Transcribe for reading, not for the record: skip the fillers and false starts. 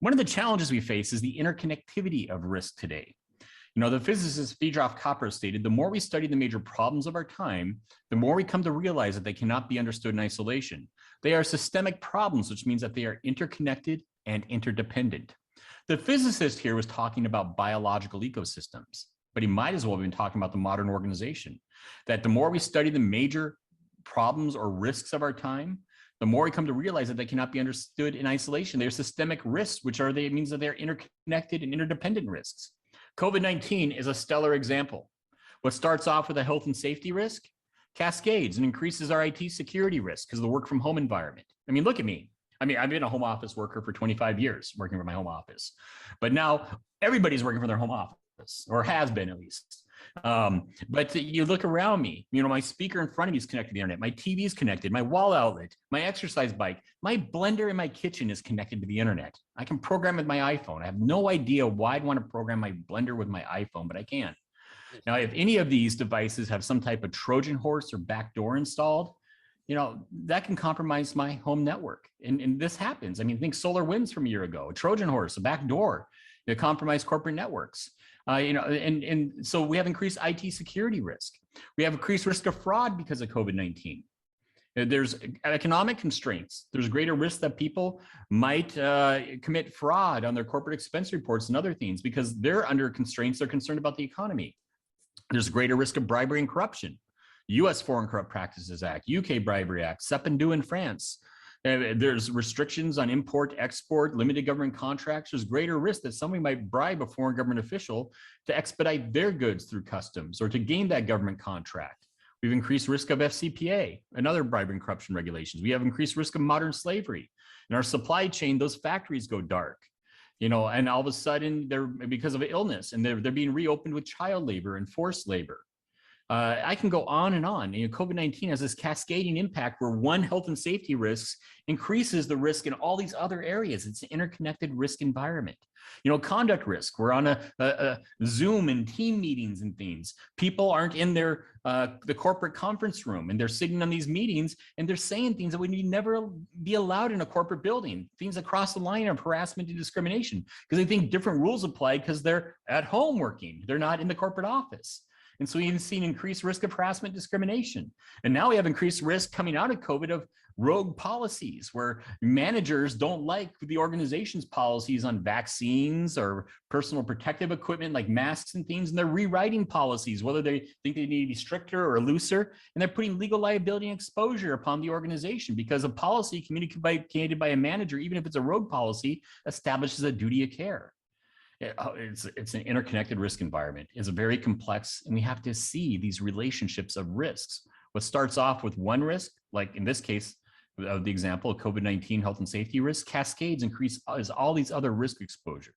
One of the challenges we face is the interconnectivity of risk today. The physicist Friedrich Capra stated, the more we study the major problems of our time, the more we come to realize that they cannot be understood in isolation. They are systemic problems, which means that they are interconnected and interdependent. The physicist here was talking about biological ecosystems, but he might as well have been talking about the modern organization, that the more we study the major problems or risks of our time, the more we come to realize that they cannot be understood in isolation. They're systemic risks, which are it means that they're interconnected and interdependent risks. COVID-19 is a stellar example. What starts off with a health and safety risk cascades and increases our IT security risk because of the work from home environment. I mean, look at me. I've been a home office worker for 25 years, working from my home office. But now everybody's working from their home office, or has been at least. But you look around me, my speaker in front of me is connected to the internet. My TV is connected, my wall outlet, my exercise bike, my blender in my kitchen is connected to the internet. I can program with my iPhone. I have no idea why I'd want to program my blender with my iPhone, but I can. Now, if any of these devices have some type of Trojan horse or backdoor installed, that can compromise my home network. And this happens. Think SolarWinds from a year ago, a Trojan horse, a backdoor that compromised corporate networks. And so we have increased IT security risk. We have increased risk of fraud because of COVID-19. There's economic constraints. There's greater risk that people might commit fraud on their corporate expense reports and other things because they're under constraints. They're concerned about the economy. There's greater risk of bribery and corruption. U.S. Foreign Corrupt Practices Act, U.K. Bribery Act, CEP and DO in France. There's restrictions on import, export, limited government contracts. There's greater risk that somebody might bribe a foreign government official to expedite their goods through customs or to gain that government contract. We've increased risk of FCPA and other bribery and corruption regulations. We have increased risk of modern slavery. In our supply chain, those factories go dark, and all of a sudden they're because of illness and they're being reopened with child labor and forced labor. I can go on and on. COVID-19 has this cascading impact where one health and safety risks increases the risk in all these other areas. It's an interconnected risk environment. Conduct risk. We're on a Zoom and team meetings and things. People aren't in the corporate conference room and they're sitting on these meetings and they're saying things that would never be allowed in a corporate building. Things that cross the line of harassment and discrimination because they think different rules apply because they're at home working. They're not in the corporate office. And so we've seen increased risk of harassment, discrimination. And now we have increased risk coming out of COVID of rogue policies where managers don't like the organization's policies on vaccines or personal protective equipment like masks and things. And they're rewriting policies, whether they think they need to be stricter or looser. And they're putting legal liability and exposure upon the organization because a policy communicated by a manager, even if it's a rogue policy, establishes a duty of care. It's an interconnected risk environment. It's very complex, and we have to see these relationships of risks. What starts off with one risk, like in this case of the example of COVID-19 health and safety risk, cascades increase as all these other risk exposure.